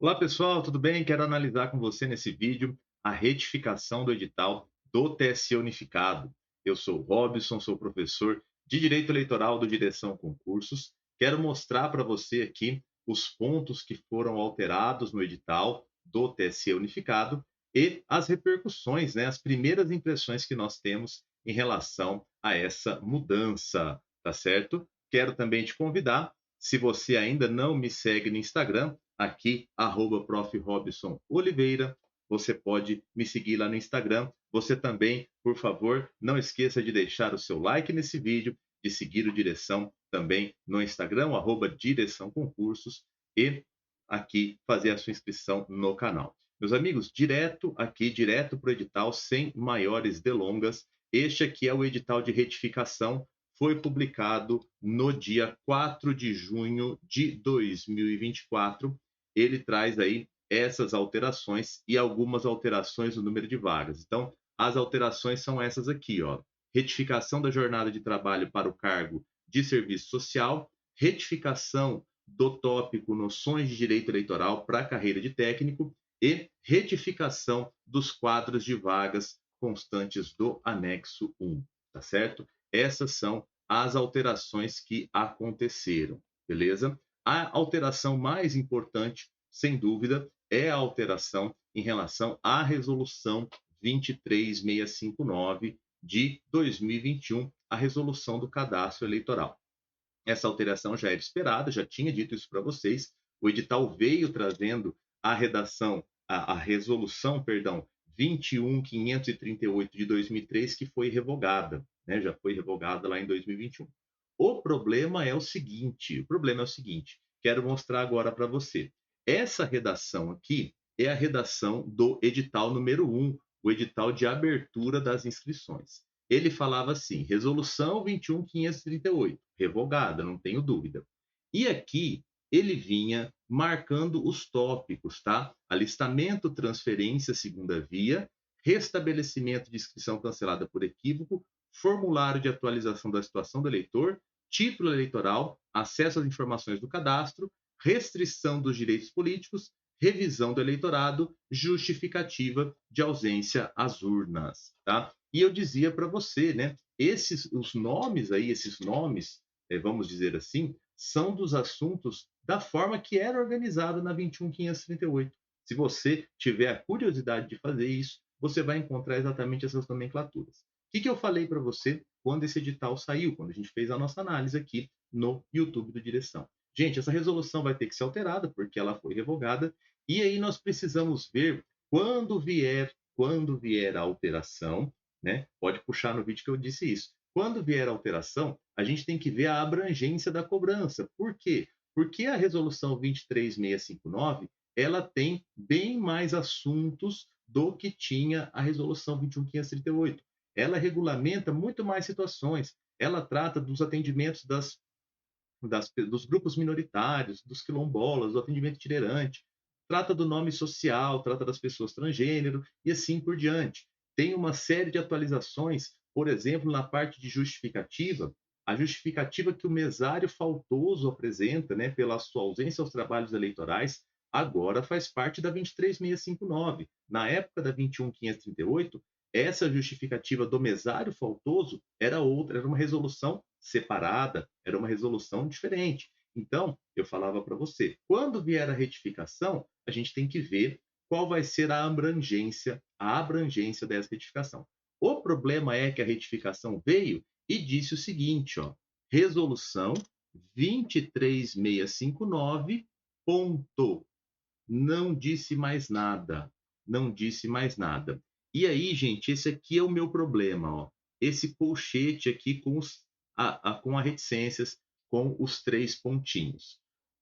Olá pessoal, tudo bem? Quero analisar com você nesse vídeo a retificação do edital do TSE Unificado. Eu sou o Robson, sou professor de Direito Eleitoral do Direção Concursos. Quero mostrar para você aqui os pontos que foram alterados no edital do TSE Unificado e as repercussões, né, as primeiras impressões que nós temos em relação a essa mudança, tá certo? Quero também te convidar, se você ainda não me segue no Instagram, aqui, @Prof. Robson Oliveira. Você pode me seguir lá no Instagram. Você também, por favor, não esqueça de deixar o seu like nesse vídeo, de seguir o Direção também no Instagram, Direção Concursos, e aqui fazer a sua inscrição no canal. Meus amigos, direto para o edital, sem maiores delongas. Este aqui é o edital de retificação, foi publicado no dia 4 de junho de 2024. Ele traz aí essas alterações e algumas alterações no número de vagas. Então, as alterações são essas aqui, ó. Retificação da jornada de trabalho para o cargo de serviço social, retificação do tópico noções de direito eleitoral para a carreira de técnico e retificação dos quadros de vagas constantes do anexo 1, tá certo? Essas são as alterações que aconteceram, beleza? A alteração mais importante, sem dúvida, é a alteração em relação à resolução 23659 de 2021, a resolução do cadastro eleitoral. Essa alteração já era esperada, já tinha dito isso para vocês. O edital veio trazendo a redação, a resolução, perdão, 21538 de 2003, que foi revogada, né? Já foi revogada lá em 2021. O problema é o seguinte, quero mostrar agora para você. Essa redação aqui é a redação do edital número 1, o edital de abertura das inscrições. Ele falava assim: resolução 21538, revogada, não tenho dúvida. E aqui ele vinha marcando os tópicos, tá? Alistamento, transferência, segunda via, restabelecimento de inscrição cancelada por equívoco, formulário de atualização da situação do eleitor, título eleitoral, acesso às informações do cadastro, restrição dos direitos políticos, revisão do eleitorado, justificativa de ausência às urnas, tá? E eu dizia para você, né, os nomes aí, esses nomes, vamos dizer assim, são dos assuntos da forma que era organizado na 21538. Se você tiver a curiosidade de fazer isso, você vai encontrar exatamente essas nomenclaturas. O que eu falei para você quando esse edital saiu, quando a gente fez a nossa análise aqui no YouTube do Direção? Gente, essa resolução vai ter que ser alterada, porque ela foi revogada, e aí nós precisamos ver quando vier a alteração, né? Pode puxar no vídeo que eu disse isso. Quando vier a alteração, a gente tem que ver a abrangência da cobrança. Por quê? Porque a resolução 23659, ela tem bem mais assuntos do que tinha a resolução 21538. Ela regulamenta muito mais situações. Ela trata dos atendimentos dos grupos minoritários, dos quilombolas, do atendimento itinerante, trata do nome social, trata das pessoas transgênero e assim por diante. Tem uma série de atualizações, por exemplo, na parte de justificativa, a justificativa que o mesário faltoso apresenta, né, pela sua ausência aos trabalhos eleitorais, agora faz parte da 23659. Na época da 21538, essa justificativa do mesário faltoso era outra, era uma resolução separada, era uma resolução diferente. Então, eu falava para você, quando vier a retificação, a gente tem que ver qual vai ser a abrangência dessa retificação. O problema é que a retificação veio e disse o seguinte, ó, resolução 23659, ponto. Não disse mais nada. Não disse mais nada. E aí, gente, esse aqui é o meu problema, ó. Esse colchete aqui com as reticências, com os três pontinhos.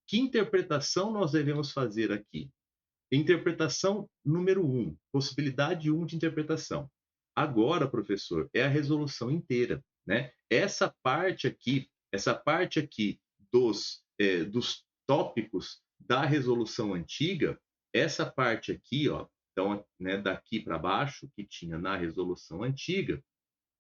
Que interpretação nós devemos fazer aqui? Interpretação número 1, possibilidade 1 de interpretação. Agora, professor, é a resolução inteira, né? Essa parte aqui dos tópicos da resolução antiga, essa parte aqui, ó, então, né, daqui para baixo, que tinha na resolução antiga,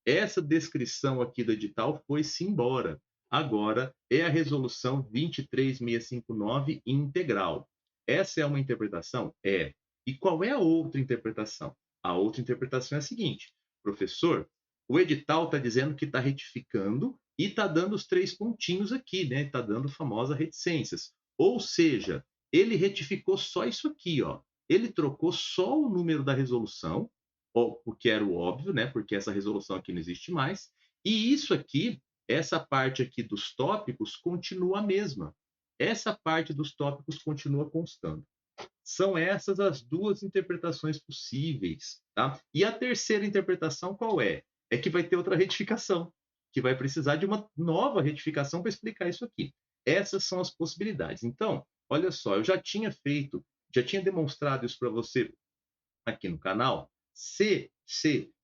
essa descrição aqui do edital foi-se embora. Agora é a resolução 23659 integral. Essa é uma interpretação? É. E qual é a outra interpretação? A outra interpretação é a seguinte: professor, o edital está dizendo que está retificando e está dando os 3 pontinhos aqui, né? Está dando a famosa reticências. Ou seja, ele retificou só isso aqui, ó. Ele trocou só o número da resolução, o que era o óbvio, né? Porque essa resolução aqui não existe mais. E isso aqui, essa parte aqui dos tópicos, continua a mesma. Essa parte dos tópicos continua constando. São essas as duas interpretações possíveis, tá? E a terceira interpretação qual é? É que vai ter outra retificação, que vai precisar de uma nova retificação para explicar isso aqui. Essas são as possibilidades. Então, olha só, eu já tinha demonstrado isso para você aqui no canal. Se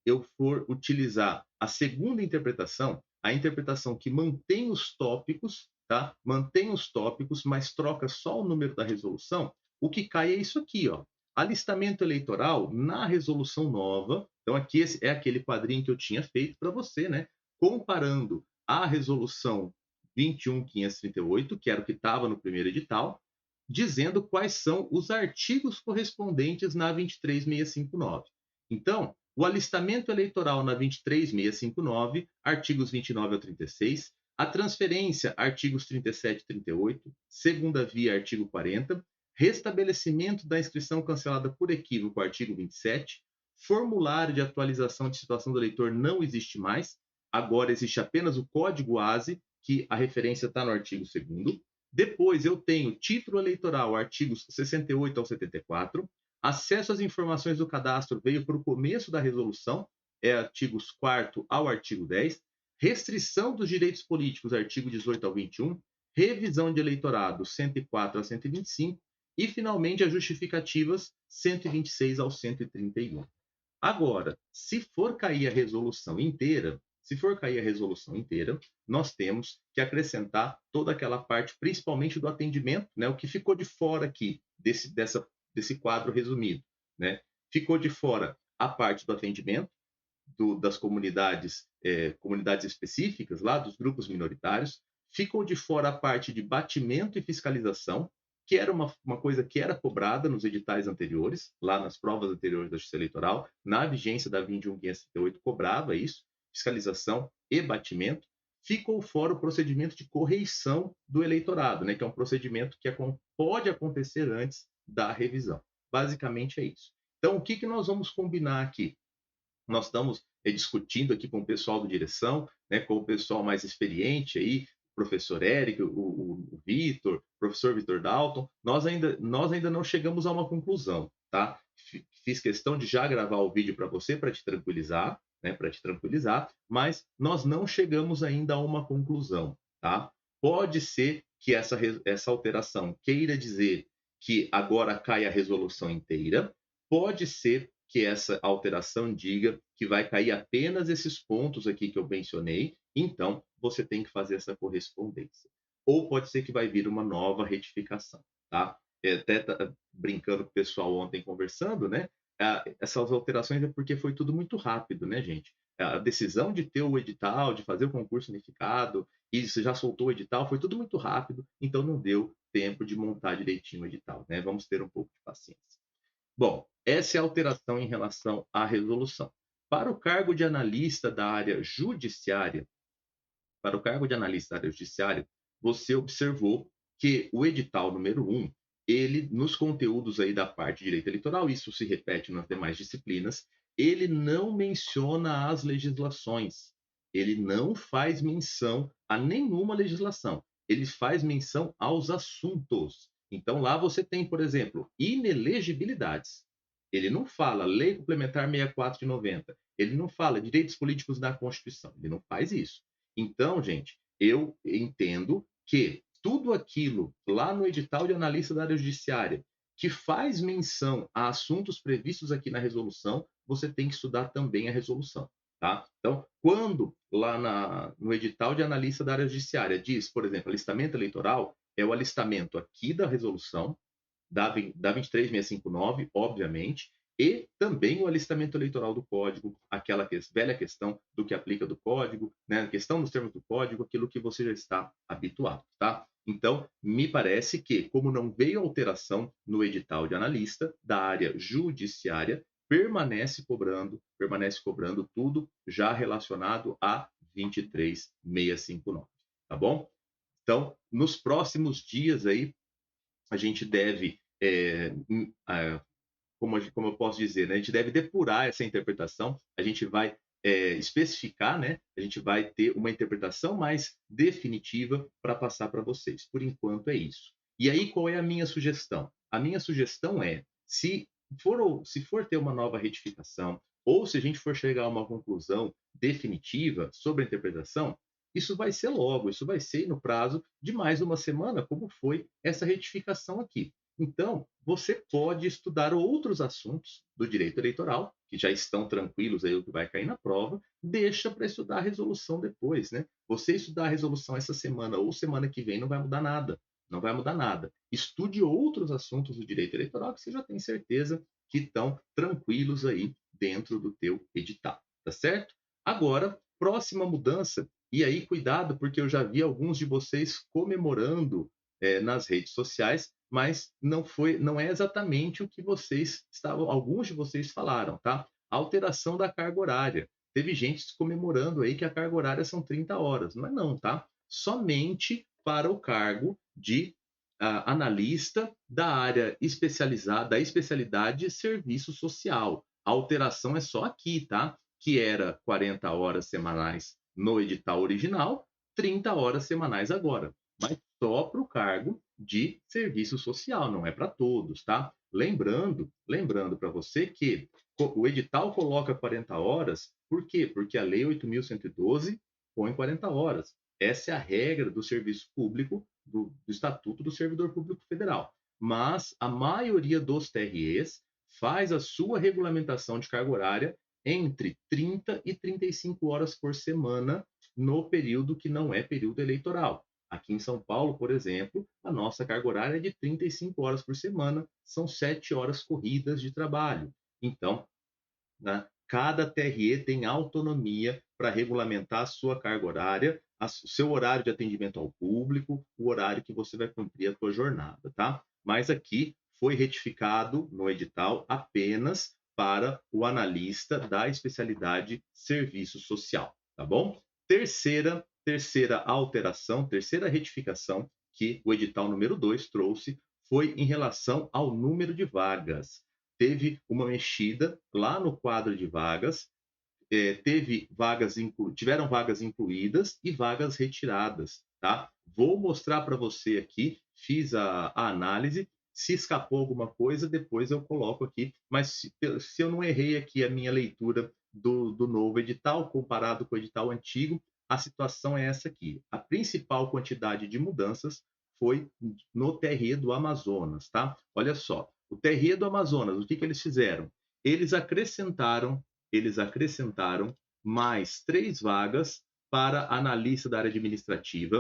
eu for utilizar a segunda interpretação, a interpretação que mantém os tópicos, tá? Mantém os tópicos, mas troca só o número da resolução, o que cai é isso aqui, ó. Alistamento eleitoral na resolução nova. Então, aqui esse é aquele quadrinho que eu tinha feito para você, né? Comparando a resolução 21.538, que era o que estava no primeiro edital, dizendo quais são os artigos correspondentes na 23.659. Então, o alistamento eleitoral na 23.659, artigos 29 ao 36, a transferência, artigos 37 e 38, segunda via, artigo 40, restabelecimento da inscrição cancelada por equívoco, artigo 27, formulário de atualização de situação do eleitor não existe mais, agora existe apenas o código ASE, que a referência está no artigo 2º. Depois eu tenho título eleitoral, artigos 68 ao 74. Acesso às informações do cadastro veio para o começo da resolução, é artigos 4º ao artigo 10. Restrição dos direitos políticos, artigo 18 ao 21. Revisão de eleitorado, 104 a 125. E, finalmente, as justificativas, 126 ao 131. Agora, se for cair a resolução inteira, nós temos que acrescentar toda aquela parte, principalmente do atendimento, né? O que ficou de fora aqui desse quadro resumido, né? Ficou de fora a parte do atendimento, das comunidades específicas, lá dos grupos minoritários, ficou de fora a parte de batimento e fiscalização, que era uma coisa que era cobrada nos editais anteriores, lá nas provas anteriores da Justiça Eleitoral, na vigência da 21.538 cobrava isso, fiscalização e batimento. Ficou fora o procedimento de correição do eleitorado, né, que é um procedimento que pode acontecer antes da revisão. Basicamente é isso. Então, o que nós vamos combinar aqui? Nós estamos discutindo aqui com o pessoal da direção, né, com o pessoal mais experiente aí, o professor Eric, o Vitor, o professor Vitor Dalton, nós ainda não chegamos a uma conclusão, tá? Fiz questão de já gravar o vídeo para você, para te tranquilizar, né, para te tranquilizar, mas nós não chegamos ainda a uma conclusão, tá? Pode ser que essa alteração queira dizer que agora cai a resolução inteira, pode ser que essa alteração diga que vai cair apenas esses pontos aqui que eu mencionei, então você tem que fazer essa correspondência. Ou pode ser que vai vir uma nova retificação, tá? Até brincando com o pessoal ontem conversando, né? Essas alterações é porque foi tudo muito rápido, né, gente? A decisão de ter o edital, de fazer o concurso unificado, e você já soltou o edital, foi tudo muito rápido, então não deu tempo de montar direitinho o edital, né? Vamos ter um pouco de paciência. Bom, essa é a alteração em relação à resolução. Para o cargo de analista da área judiciária, para o cargo de analista da área judiciária, você observou que o edital número 1, ele, nos conteúdos aí da parte de direito eleitoral, isso se repete nas demais disciplinas, ele não menciona as legislações. Ele não faz menção a nenhuma legislação. Ele faz menção aos assuntos. Então, lá você tem, por exemplo, inelegibilidades. Ele não fala Lei Complementar 64 de 90. Ele não fala direitos políticos da Constituição. Ele não faz isso. Então, gente, eu entendo que tudo aquilo lá no edital de analista da área judiciária que faz menção a assuntos previstos aqui na resolução, você tem que estudar também a resolução, tá? Então, quando lá no edital de analista da área judiciária diz, por exemplo, alistamento eleitoral, é o alistamento aqui da resolução, da 23.659, obviamente, e também o alistamento eleitoral do Código, aquela velha questão do que aplica do Código, né, a questão dos termos do Código, aquilo que você já está habituado, tá? Então, me parece que, como não veio alteração no edital de analista da área judiciária, permanece cobrando tudo já relacionado a 23.659, tá bom? Então, nos próximos dias aí, a gente deve, como eu posso dizer, né? A gente deve depurar essa interpretação, a gente vai especificar, né? A gente vai ter uma interpretação mais definitiva para passar para vocês. Por enquanto é isso. E aí, qual é a minha sugestão? A minha sugestão é, se for ter uma nova retificação, ou se a gente for chegar a uma conclusão definitiva sobre a interpretação, isso vai ser logo, isso vai ser no prazo de mais uma semana, como foi essa retificação aqui. Então, você pode estudar outros assuntos do direito eleitoral, que já estão tranquilos aí o que vai cair na prova, deixa para estudar a resolução depois, né? Você estudar a resolução essa semana ou semana que vem não vai mudar nada. Não vai mudar nada. Estude outros assuntos do direito eleitoral que você já tem certeza que estão tranquilos aí dentro do teu edital, tá certo? Agora, próxima mudança, e aí cuidado, porque eu já vi alguns de vocês comemorando nas redes sociais, mas não é exatamente o que alguns de vocês falaram, tá? A alteração da carga horária. Teve gente comemorando aí que a carga horária são 30 horas. Não é não, tá? Somente para o cargo de analista da área especializada, da especialidade serviço social. A alteração é só aqui, tá? Que era 40 horas semanais no edital original, 30 horas semanais agora. Mas só para o cargo de serviço social, não é para todos, tá? Lembrando para você que o edital coloca 40 horas, por quê? Porque a Lei 8.112 põe 40 horas. Essa é a regra do serviço público, do Estatuto do Servidor Público Federal. Mas a maioria dos TREs faz a sua regulamentação de carga horária entre 30 e 35 horas por semana no período que não é período eleitoral. Aqui em São Paulo, por exemplo, a nossa carga horária é de 35 horas por semana, são 7 horas corridas de trabalho. Então, né, cada TRE tem autonomia para regulamentar a sua carga horária, o seu horário de atendimento ao público, o horário que você vai cumprir a sua jornada, tá? Mas aqui foi retificado no edital apenas para o analista da especialidade serviço social, tá bom? Terceira alteração, terceira retificação que o edital número 2 trouxe foi em relação ao número de vagas. Teve uma mexida lá no quadro de vagas, tiveram vagas incluídas e vagas retiradas, tá? Vou mostrar para você aqui, fiz a análise, se escapou alguma coisa, depois eu coloco aqui, mas se eu não errei aqui a minha leitura do novo edital comparado com o edital antigo, a situação é essa aqui. A principal quantidade de mudanças foi no TRE do Amazonas, tá? Olha só, o TRE do Amazonas, o que eles fizeram? Eles acrescentaram eles acrescentaram mais 3 vagas para analista da área administrativa,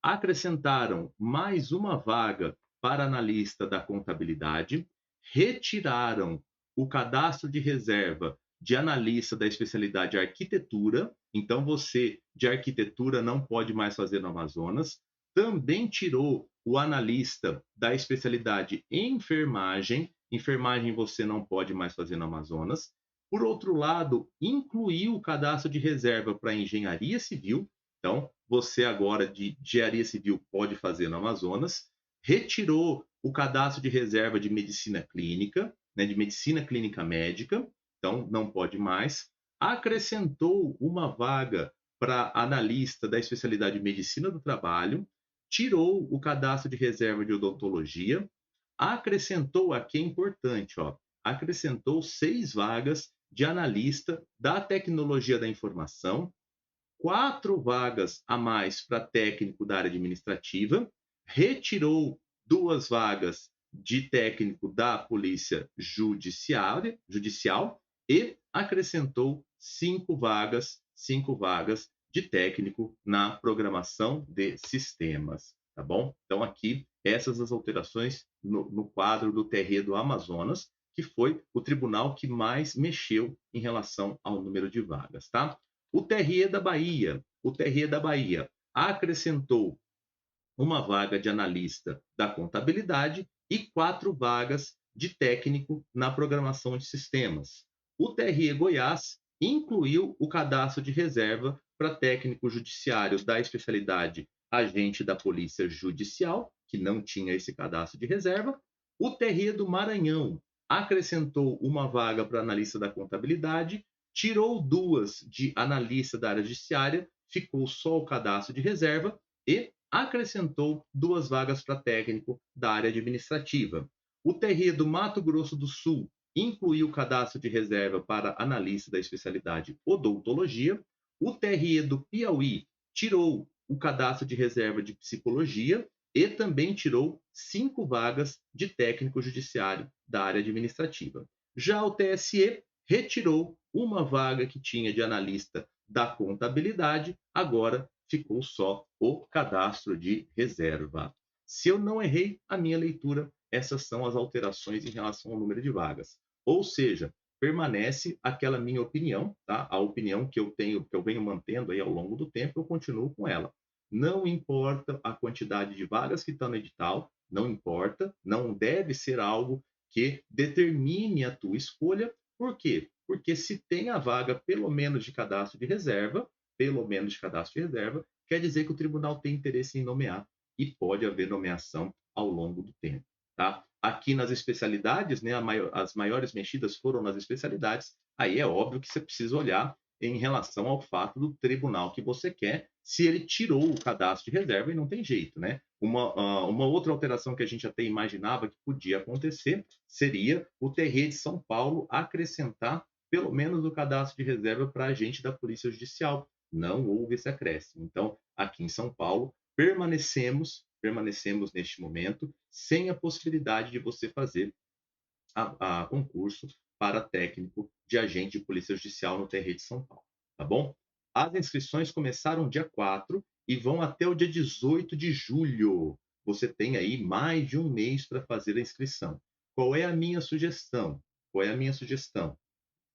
acrescentaram mais uma vaga para analista da contabilidade, retiraram o cadastro de reserva de analista da especialidade arquitetura, então você de arquitetura não pode mais fazer no Amazonas, também tirou o analista da especialidade enfermagem, enfermagem você não pode mais fazer no Amazonas. Por outro lado, incluiu o cadastro de reserva para engenharia civil. Então, você agora de engenharia civil pode fazer no Amazonas. Retirou o cadastro de reserva de medicina clínica, né, de medicina clínica médica. Então, não pode mais. Acrescentou uma vaga para analista da especialidade de medicina do trabalho. Tirou o cadastro de reserva de odontologia. Acrescentou, aqui é importante, ó, acrescentou 6 vagas de analista da tecnologia da informação, 4 vagas a mais para técnico da área administrativa, retirou 2 vagas de técnico da polícia judicial e acrescentou 5 vagas de técnico na programação de sistemas, tá bom? Então aqui essas as alterações no quadro do TRE do Amazonas, que foi o tribunal que mais mexeu em relação ao número de vagas, tá? O TRE da Bahia acrescentou uma vaga de analista da contabilidade e 4 vagas de técnico na programação de sistemas. O TRE Goiás incluiu o cadastro de reserva para técnico judiciário da especialidade agente da Polícia Judicial, que não tinha esse cadastro de reserva. O TRE do Maranhão acrescentou uma vaga para analista da contabilidade, tirou 2 de analista da área judiciária, ficou só o cadastro de reserva e acrescentou 2 vagas para técnico da área administrativa. O TRE do Mato Grosso do Sul incluiu o cadastro de reserva para analista da especialidade odontologia. O TRE do Piauí tirou o cadastro de reserva de psicologia e também tirou 5 vagas de técnico judiciário da área administrativa. Já o TSE retirou uma vaga que tinha de analista da contabilidade, agora ficou só o cadastro de reserva. Se eu não errei a minha leitura, essas são as alterações em relação ao número de vagas. Ou seja, permanece aquela minha opinião, tá? A opinião que eu tenho, que eu venho mantendo aí ao longo do tempo, eu continuo com ela. Não importa a quantidade de vagas que está no edital, não importa, não deve ser algo que determine a tua escolha. Por quê? Porque se tem a vaga pelo menos de cadastro de reserva, pelo menos de cadastro de reserva, quer dizer que o tribunal tem interesse em nomear e pode haver nomeação ao longo do tempo, tá? Aqui nas especialidades, né, as maiores mexidas foram nas especialidades, aí é óbvio que você precisa olhar em relação ao fato do tribunal que você quer, se ele tirou o cadastro de reserva e não tem jeito, né? Uma outra alteração que a gente até imaginava que podia acontecer seria o TRE de São Paulo acrescentar pelo menos o cadastro de reserva para agente da Polícia Judicial. Não houve esse acréscimo. Então, aqui em São Paulo, permanecemos neste momento sem a possibilidade de você fazer a concurso para técnico de agente de polícia judicial no TRE de São Paulo, tá bom? As inscrições começaram dia 4 e vão até o dia 18 de julho. Você tem aí mais de um mês para fazer a inscrição. Qual é a minha sugestão? Qual é a minha sugestão?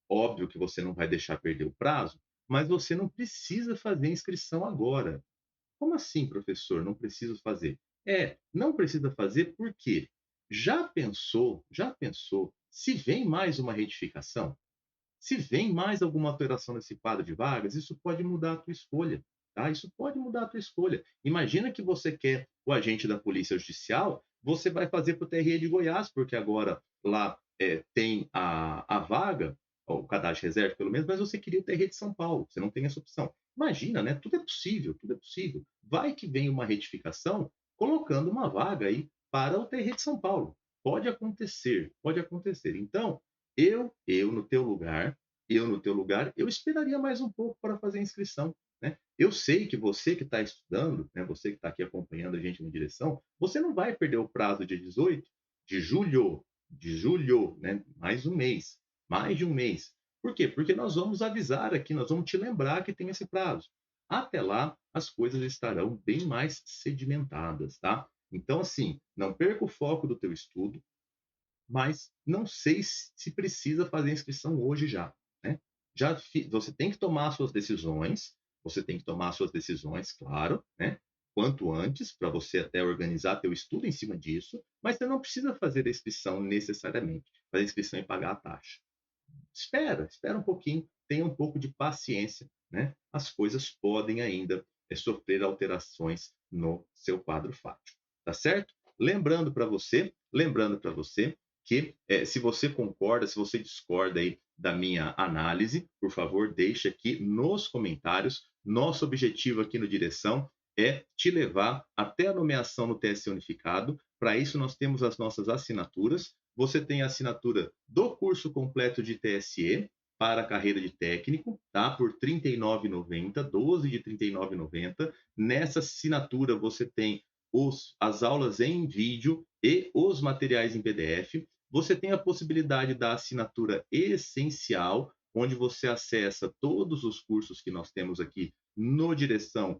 Óbvio que você não vai deixar perder o prazo, mas você não precisa fazer a inscrição agora. Como assim, professor? Não preciso fazer? Não precisa fazer porque já pensou se vem mais uma retificação? Se vem mais alguma alteração nesse quadro de vagas, isso pode mudar a tua escolha, tá? Isso pode mudar a tua escolha. Imagina que você quer o agente da Polícia Judicial, você vai fazer para o TRE de Goiás, porque agora lá tem a vaga, o cadastro de reserva pelo menos, mas você queria o TRE de São Paulo, você não tem essa opção. Imagina, né? Tudo é possível, tudo é possível. Vai que vem uma retificação colocando uma vaga aí para o TRE de São Paulo. Pode acontecer, pode acontecer. Então, no teu lugar, eu esperaria mais um pouco para fazer a inscrição, né? Eu sei que você que está estudando, né, você que está aqui acompanhando a gente na direção, você não vai perder o prazo dia 18 de julho, né? Mais de um mês. Por quê? Porque nós vamos avisar aqui, nós vamos te lembrar que tem esse prazo. Até lá, as coisas estarão bem mais sedimentadas, tá? Então, assim, não perca o foco do teu estudo, mas não sei se precisa fazer a inscrição hoje já, né? Você tem que tomar suas decisões, você tem que tomar suas decisões, claro, né? Quanto antes, para você até organizar teu estudo em cima disso, mas você não precisa fazer a inscrição necessariamente, fazer a inscrição e pagar a taxa. Espera um pouquinho, tenha um pouco de paciência, né? As coisas podem ainda sofrer alterações no seu quadro fático, tá certo? Lembrando para você que se você concorda, se você discorda aí da minha análise, por favor, deixe aqui nos comentários. Nosso objetivo aqui no Direção é te levar até a nomeação no TSE Unificado. Para isso, nós temos as nossas assinaturas. Você tem a assinatura do curso completo de TSE para a carreira de técnico, tá? Por R$ 39,90, 12 de R$ 39,90. Nessa assinatura você tem as aulas em vídeo e os materiais em PDF. Você tem a possibilidade da assinatura essencial, onde você acessa todos os cursos que nós temos aqui no Direção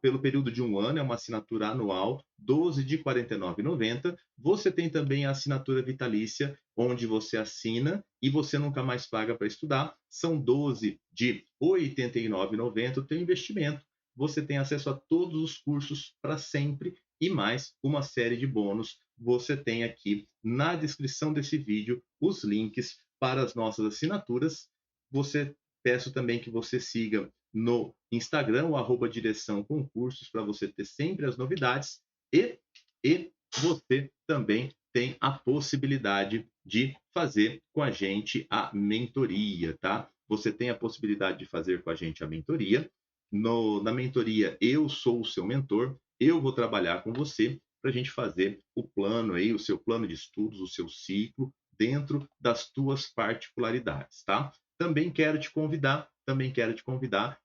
pelo período de um ano, é uma assinatura anual, 12 de R$ 49,90. Você tem também a assinatura vitalícia, onde você assina e você nunca mais paga para estudar. São 12 de R$ 89,90 o teu investimento. você tem acesso a todos os cursos para sempre e mais uma série de bônus. Você tem aqui na descrição desse vídeo os links para as nossas assinaturas. Você peço também que você siga no Instagram, o @direção concursos, para você ter sempre as novidades. E, e você também tem a possibilidade de fazer com a gente a mentoria, tá? Você tem a possibilidade de fazer com a gente a mentoria. Na mentoria, eu sou o seu mentor, eu vou trabalhar com você para a gente fazer o plano aí, o seu plano de estudos, o seu ciclo, dentro das tuas particularidades, tá? Também quero te convidar,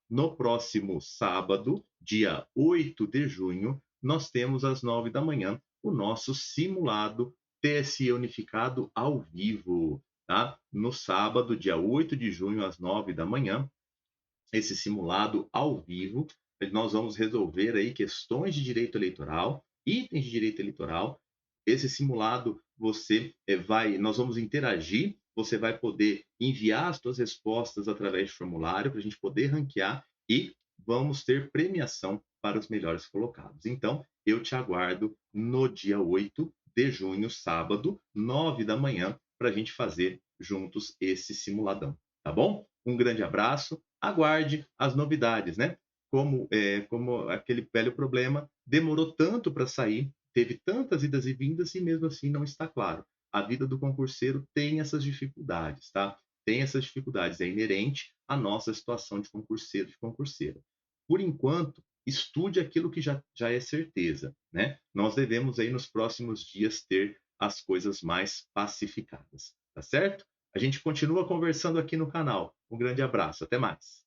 no próximo sábado, dia 8 de junho, nós temos às 9 da manhã o nosso simulado TSE Unificado ao vivo, tá? No sábado, dia 8 de junho, às 9 da manhã, esse simulado ao vivo. Nós vamos resolver aí questões de direito eleitoral, itens de direito eleitoral. Esse simulado nós vamos interagir, você vai poder enviar as suas respostas através de formulário para a gente poder ranquear e vamos ter premiação para os melhores colocados. Então, eu te aguardo no dia 8 de junho, sábado, 9 da manhã, para a gente fazer juntos esse simuladão, tá bom? Um grande abraço, aguarde as novidades, né? Como aquele velho problema, demorou tanto para sair, teve tantas idas e vindas e mesmo assim não está claro. A vida do concurseiro tem essas dificuldades, tá? Tem essas dificuldades, é inerente à nossa situação de concurseiro, de concurseira. Por enquanto, estude aquilo que já é certeza, né? Nós devemos aí nos próximos dias ter as coisas mais pacificadas, tá certo? A gente continua conversando aqui no canal. Um grande abraço, até mais.